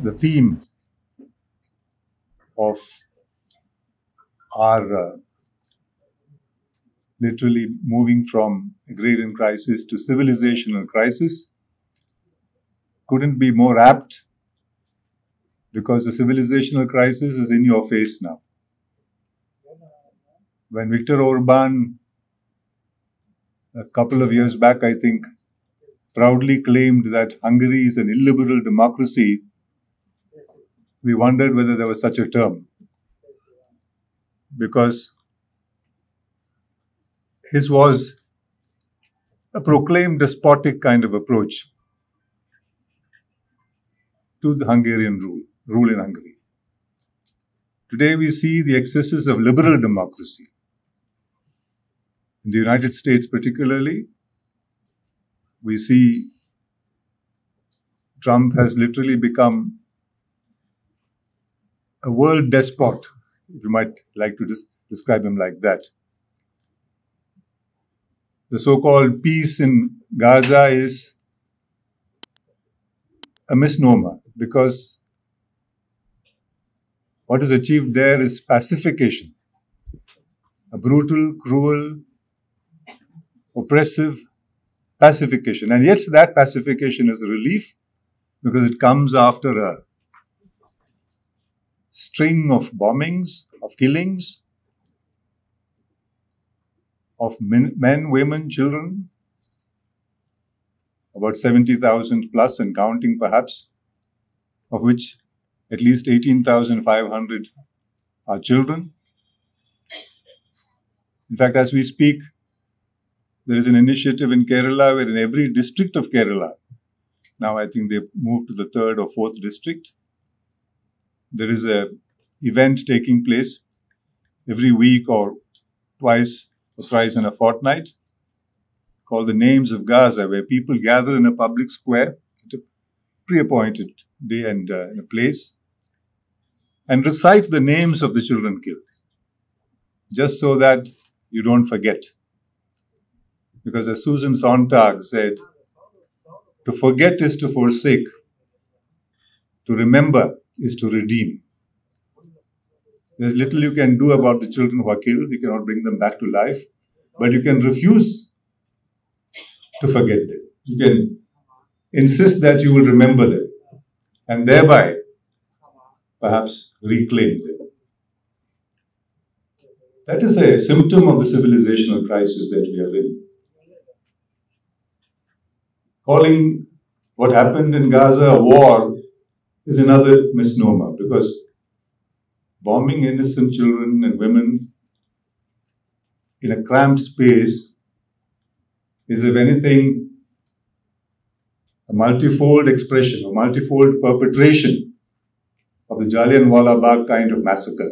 the theme of our literally moving from agrarian crisis to civilizational crisis couldn't be more apt, because the civilizational crisis is in your face now. When Viktor Orban, a couple of years back, I think, proudly claimed that Hungary is an illiberal democracy, we wondered whether there was such a term, because his was a proclaimed despotic kind of approach to the Hungarian rule in Hungary. Today we see the excesses of liberal democracy. In the United States particularly, we see Trump has literally become a world despot, if you might like to describe him like that. The so-called peace in Gaza is a misnomer, because what is achieved there is pacification. A brutal, cruel, oppressive pacification. And yet that pacification is a relief, because it comes after a string of bombings, of killings, of men, women, children, about 70,000 plus and counting perhaps, of which at least 18,500 are children. In fact, as we speak, there is an initiative in Kerala where in every district of Kerala, now I think they've moved to the 3rd or 4th district, there is an event taking place every week or twice or thrice in a fortnight called the Names of Gaza, where people gather in a public square at a pre-appointed day and in a place and recite the names of the children killed, just so that you don't forget. Because as Susan Sontag said, to forget is to forsake, to remember is to redeem. There's little you can do about the children who are killed. You cannot bring them back to life, but you can refuse to forget them. You can insist that you will remember them and thereby perhaps reclaim them. That is a symptom of the civilizational crisis that we are in. Calling what happened in Gaza a war is another misnomer, because bombing innocent children and women in a cramped space is, if anything, a multifold expression, a multifold perpetration of the Jallianwala Bagh kind of massacre,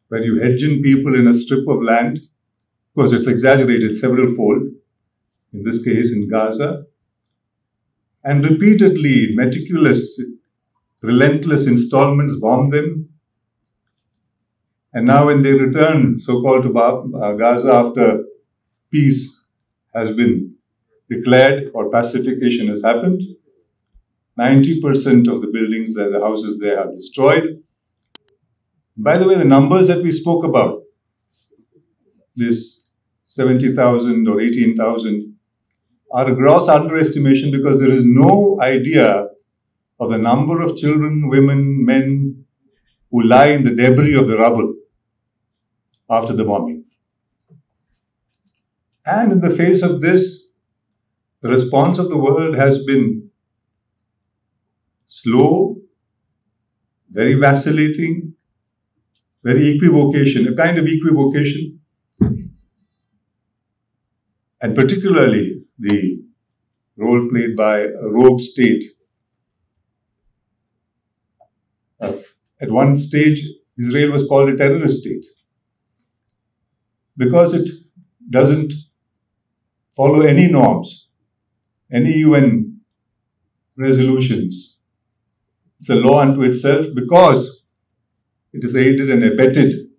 where you hedge in people in a strip of land. Of course, it's exaggerated several-fold, in this case in Gaza, and repeatedly, meticulous, relentless installments bomb them. And now when they return, so-called, to Gaza after peace has been declared or pacification has happened, 90% of the buildings there, the houses there, are destroyed. By the way, the numbers that we spoke about, this 70,000 or 18,000, are a gross underestimation, because there is no idea of the number of children, women, men who lie in the debris of the rubble after the bombing. And in the face of this, the response of the world has been slow, very vacillating, very equivocation, a kind of equivocation. And particularly the role played by a rogue state. At one stage, Israel was called a terrorist state, because it doesn't follow any norms, any UN resolutions. It's a law unto itself, because it is aided and abetted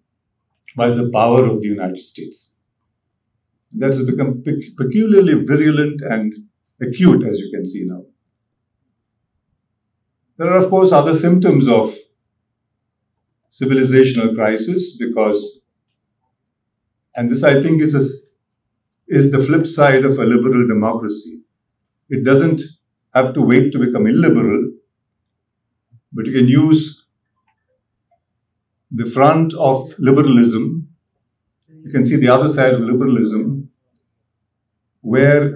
by the power of the United States. That has become peculiarly virulent and acute, as you can see now. There are, of course, other symptoms of civilizational crisis because, and this I think is the flip side of a liberal democracy. It doesn't have to wait to become illiberal, but you can use the front of liberalism. You can see the other side of liberalism, where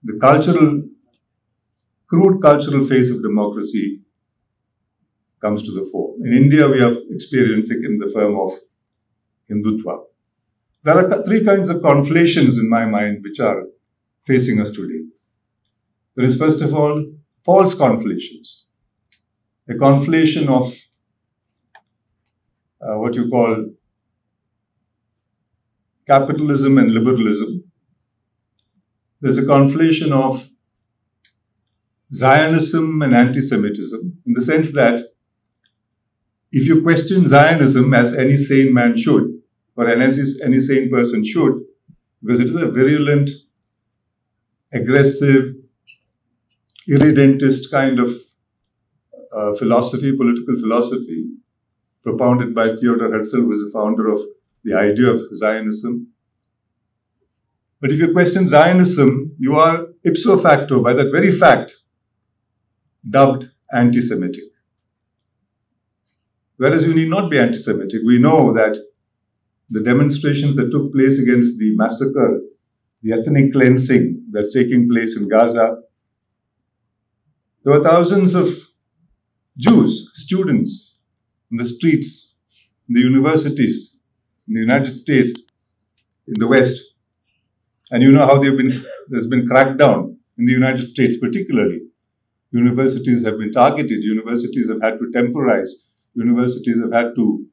the crude cultural face of democracy comes to the fore. In India, we have experienced it in the form of Hindutva. There are three kinds of conflations in my mind which are facing us today. There is, first of all, false conflations. A conflation of what you call capitalism and liberalism. There's a conflation of Zionism and anti-Semitism, in the sense that if you question Zionism, as any sane man should, or any sane person should, because it is a virulent, aggressive, irredentist kind of philosophy, political philosophy, propounded by Theodor Herzl, who was the founder of the idea of Zionism. But if you question Zionism, you are ipso facto, by that very fact, dubbed anti-Semitic. Whereas you need not be anti-Semitic. We know that the demonstrations that took place against the massacre, the ethnic cleansing that's taking place in Gaza, there were thousands of Jews, students, in the streets, in the universities, in the United States, in the West. And you know how there's been crackdown in the United States particularly. Universities have been targeted. Universities have had to temporize. Universities have had to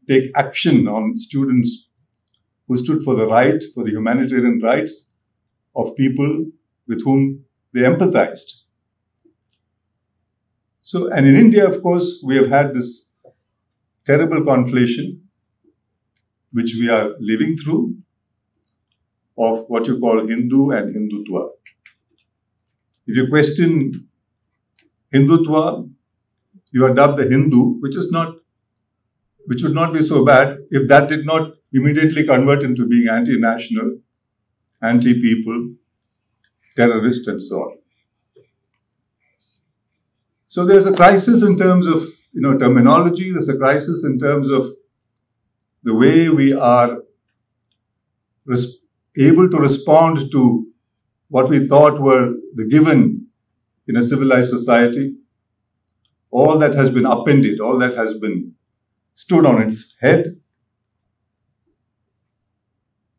take action on students who stood for the right, for the humanitarian rights of people with whom they empathized. So, and in India, of course, we have had this terrible conflation, which we are living through, of what you call Hindu and Hindutva. If you question Hindutva, you are dubbed a Hindu, which would not be so bad if that did not immediately convert into being anti-national, anti-people, terrorist, and so on. So there's a crisis in terms of terminology. There's a crisis in terms of the way we are able to respond to what we thought were the given in a civilized society. All that has been upended, all that has been stood on its head.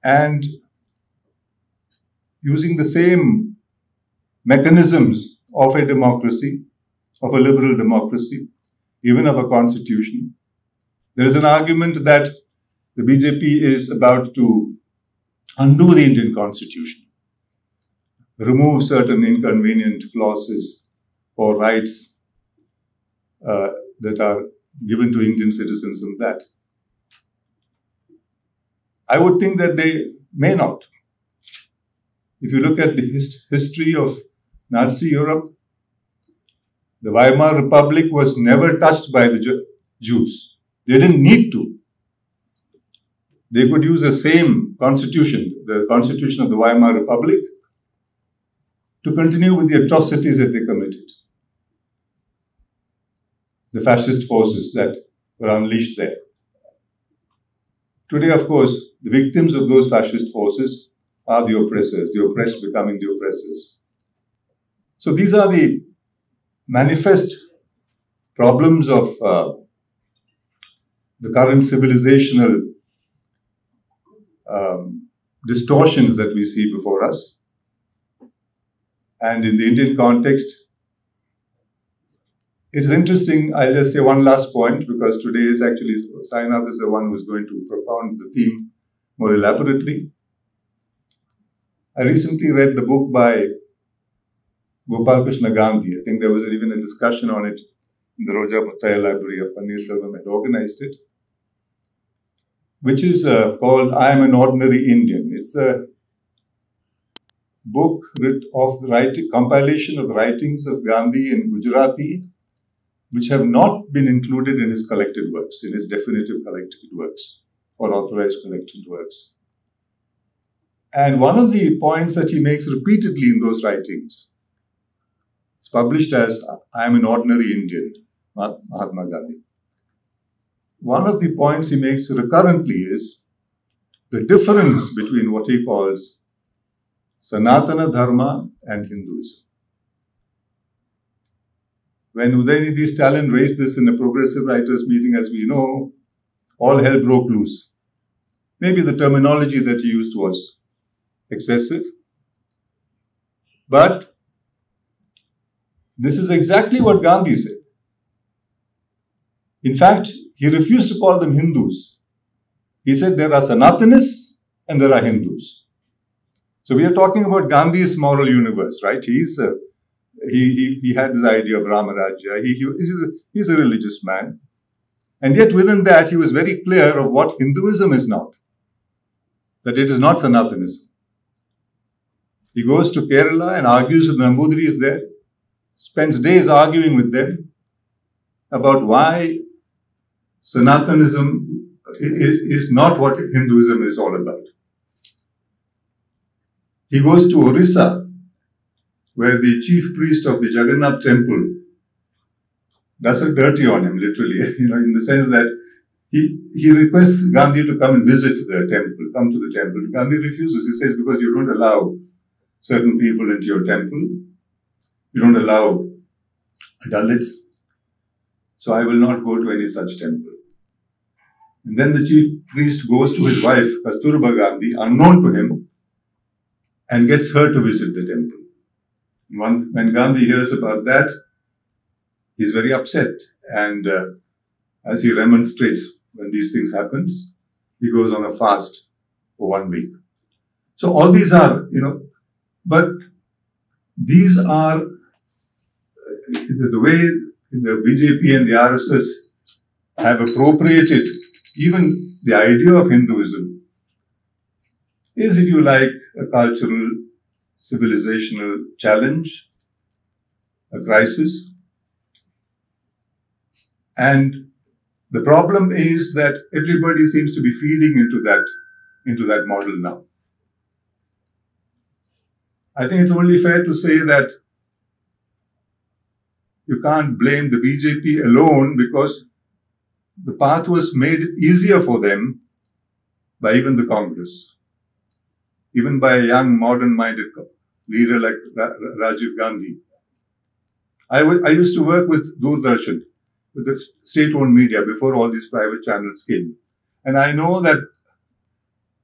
And using the same mechanisms of a democracy, of a liberal democracy, even of a constitution, there is an argument that the BJP is about to undo the Indian constitution, remove certain inconvenient clauses or rights that are given to Indian citizens and that. I would think that they may not. If you look at the history of Nazi Europe, the Weimar Republic was never touched by the Jews. They didn't need to. They could use the same constitution, the constitution of the Weimar Republic, to continue with the atrocities that they committed. The fascist forces that were unleashed there. Today, of course, the victims of those fascist forces are the oppressors, the oppressed becoming the oppressors. So these are the manifest problems of the current civilizational distortions that we see before us. And in the Indian context, it is interesting. I'll just say one last point, because today is actually, Sainath is the one who is going to propound the theme more elaborately. I recently read the book by Gopal Krishna Gandhi. I think there was even a discussion on it in the Roja Puttaya Library of Panir Selvam had organized it, which is called I Am an Ordinary Indian. It's the book of the writing, compilation of the writings of Gandhi in Gujarati, which have not been included in his collected works, in his definitive collected works or authorized collected works. And one of the points that he makes repeatedly in those writings is published as I am an ordinary Indian, Mahatma Gandhi. One of the points he makes recurrently is the difference between what he calls Sanatana Dharma and Hinduism. When Udayanidhi Stalin raised this in a progressive writers meeting, as we know, all hell broke loose. Maybe the terminology that he used was excessive, but this is exactly what Gandhi said. In fact, he refused to call them Hindus. He said there are Sanatanists and there are Hindus. So we are talking about Gandhi's moral universe, right? He had this idea of Ramarajya. He's a religious man. And yet within that, he was very clear of what Hinduism is not. That it is not Sanatanism. He goes to Kerala and argues with the Nambudris there, spends days arguing with them about why Sanatanism is not what Hinduism is all about. He goes to Orissa, where the chief priest of the Jagannath temple does a dirty on him, literally, in the sense that he requests Gandhi to come and visit the temple, come to the temple. Gandhi refuses. He says, because you don't allow certain people into your temple, you don't allow Dalits, so I will not go to any such temple. And then the chief priest goes to his wife, Kasturba Gandhi, unknown to him, and gets her to visit the temple. When Gandhi hears about that, he's very upset. And as he remonstrates when these things happen, he goes on a fast for 1 week. So all these are, but these are the way the BJP and the RSS have appropriated even the idea of Hinduism is, if you like, a cultural, civilizational challenge, a crisis. And the problem is that everybody seems to be feeding into that model now. I think it's only fair to say that you can't blame the BJP alone, because the path was made easier for them by even the Congress, even by a young, modern-minded leader like Rajiv Gandhi. I used to work with Doordarshan, with the state-owned media, before all these private channels came. And I know that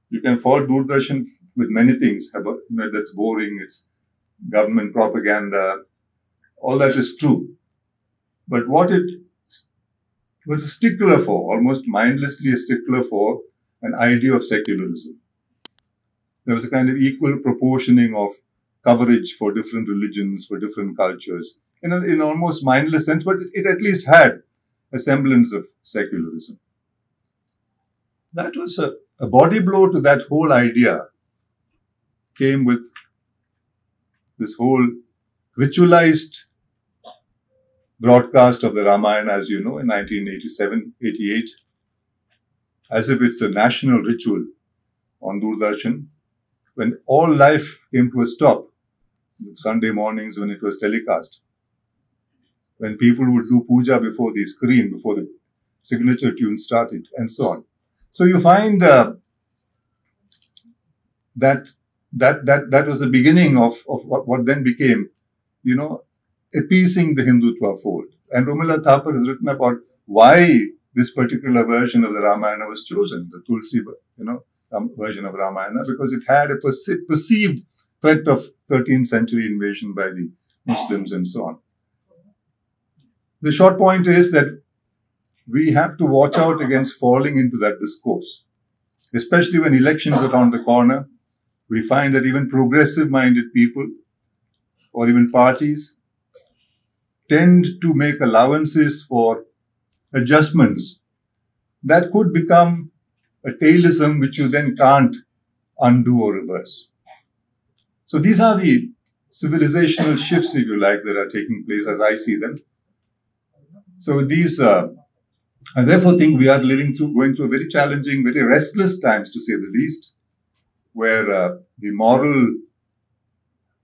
you can fault Doordarshan with many things, about, that's boring, it's government propaganda, all that is true. But what it was a stickler for, almost mindlessly a stickler for, an idea of secularism. There was a kind of equal proportioning of coverage for different religions, for different cultures, in an almost mindless sense, but it at least had a semblance of secularism. That was a body blow to that whole idea, came with this whole ritualized broadcast of the Ramayana, as you know, in 1987-88, as if it's a national ritual on Doordarshan, when all life came to a stop, Sunday mornings when it was telecast, when people would do puja before the screen, before the signature tune started, and so on. So you find that was the beginning of what then became, appeasing the Hindutva fold. And Romila Thapar has written about why this particular version of the Ramayana was chosen, the Tulsi, version of Ramayana, because it had a perceived threat of 13th century invasion by the Muslims and so on. The short point is that we have to watch out against falling into that discourse, especially when elections are around the corner. We find that even progressive-minded people or even parties tend to make allowances for adjustments that could become a tailism which you then can't undo or reverse. So these are the civilizational shifts, if you like, that are taking place as I see them. So these, I therefore think we are going through very challenging, very restless times, to say the least, where the moral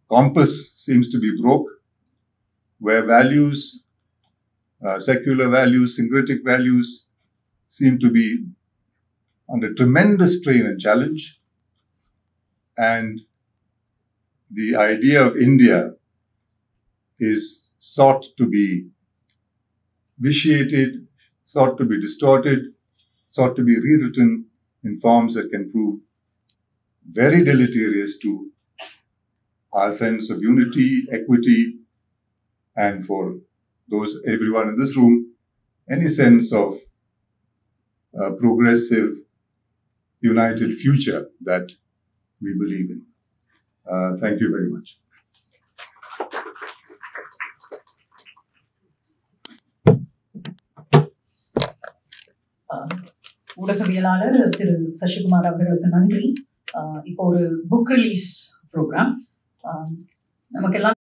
compass seems to be broke, where values, secular values, syncretic values seem to be under tremendous strain and challenge. And the idea of India is sought to be vitiated, sought to be distorted, sought to be rewritten in forms that can prove very deleterious to our sense of unity, equity, and for everyone in this room, any sense of a progressive, united future that we believe in. Thank you very much. ஊடகவியலாளர் திரு சசிகுமார் அவர்களுக்கு நன்றி. இப்போ ஒரு book release program நமக்கெல்லாம்